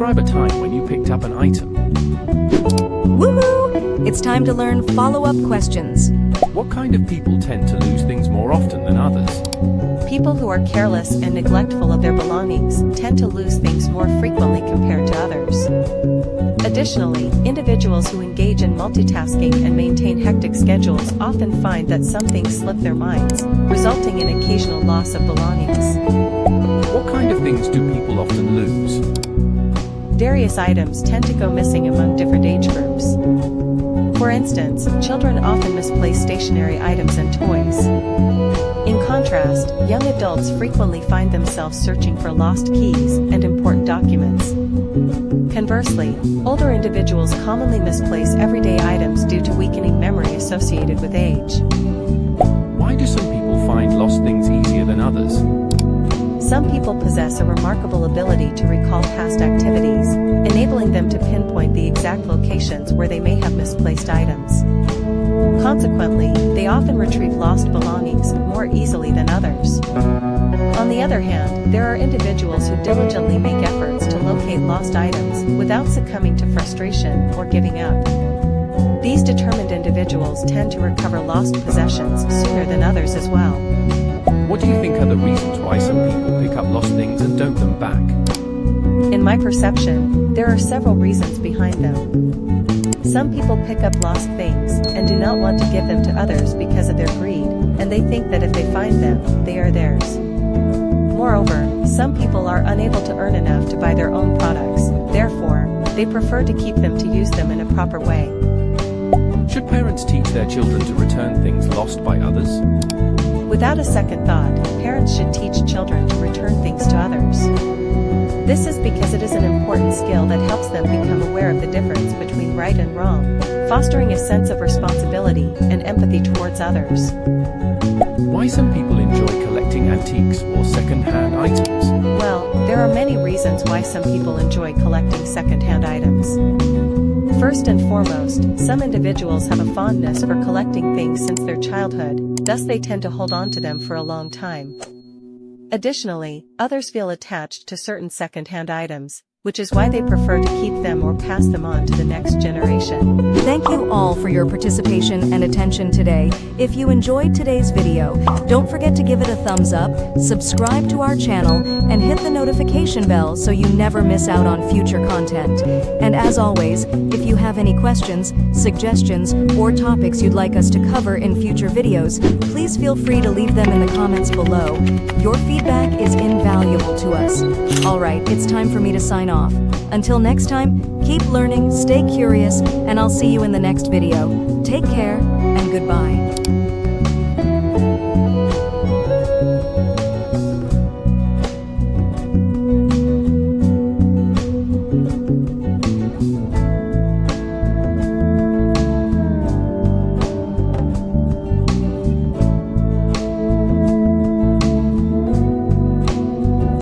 Describe a time when you picked up an item. Woohoo! It's time to learn follow-up questions. What kind of people tend to lose things more often than others? People who are careless and neglectful of their belongings tend to lose things more frequently compared to others. Additionally, individuals who engage in multitasking and maintain hectic schedules often find that some things slip their minds, resulting in occasional loss of belongings. What kind of things do people often lose? Various items tend to go missing among different age groups. For instance, children often misplace stationary items and toys. In contrast, young adults frequently find themselves searching for lost keys and important documents. Conversely, older individuals commonly misplace everyday items due to weakening memory associated with age. Why do some people find lost things easier than others? Some people possess a remarkable ability to recall past activities, enabling them to pinpoint the exact locations where they may have misplaced items. Consequently, they often retrieve lost belongings more easily than others. On the other hand, there are individuals who diligently make efforts to locate lost items without succumbing to frustration or giving up. These determined individuals tend to recover lost possessions sooner than others as well. What do you think are the reasons why some people pick up lost things and don't them back? In my perception, there are several reasons behind them. Some people pick up lost things and do not want to give them to others because of their greed, and they think that if they find them, they are theirs. Moreover, some people are unable to earn enough to buy their own products, therefore, they prefer to keep them to use them in a proper way. Should parents teach their children to return things lost by others? Without a second thought, parents should teach children to return things to others. This is because it is an important skill that helps them become aware of the difference between right and wrong, fostering a sense of responsibility and empathy towards others. Why some people enjoy collecting antiques or second-hand items? Well, there are many reasons why some people enjoy collecting second-hand items. First and foremost, some individuals have a fondness for collecting things since their childhood, thus they tend to hold on to them for a long time. Additionally, others feel attached to certain second-hand items, which is why they prefer to keep them or pass them on to the next generation. Thank you all for your participation and attention today. If you enjoyed today's video, don't forget to give it a thumbs up, subscribe to our channel, and hit the notification bell so you never miss out on future content. And as always, if you have any questions, suggestions, or topics you'd like us to cover in future videos, please feel free to leave them in the comments below. Your feedback is invaluable to us. Alright, it's time for me to sign off. Until next time, keep learning, stay curious, and I'll see you in the next video. Take care, and goodbye.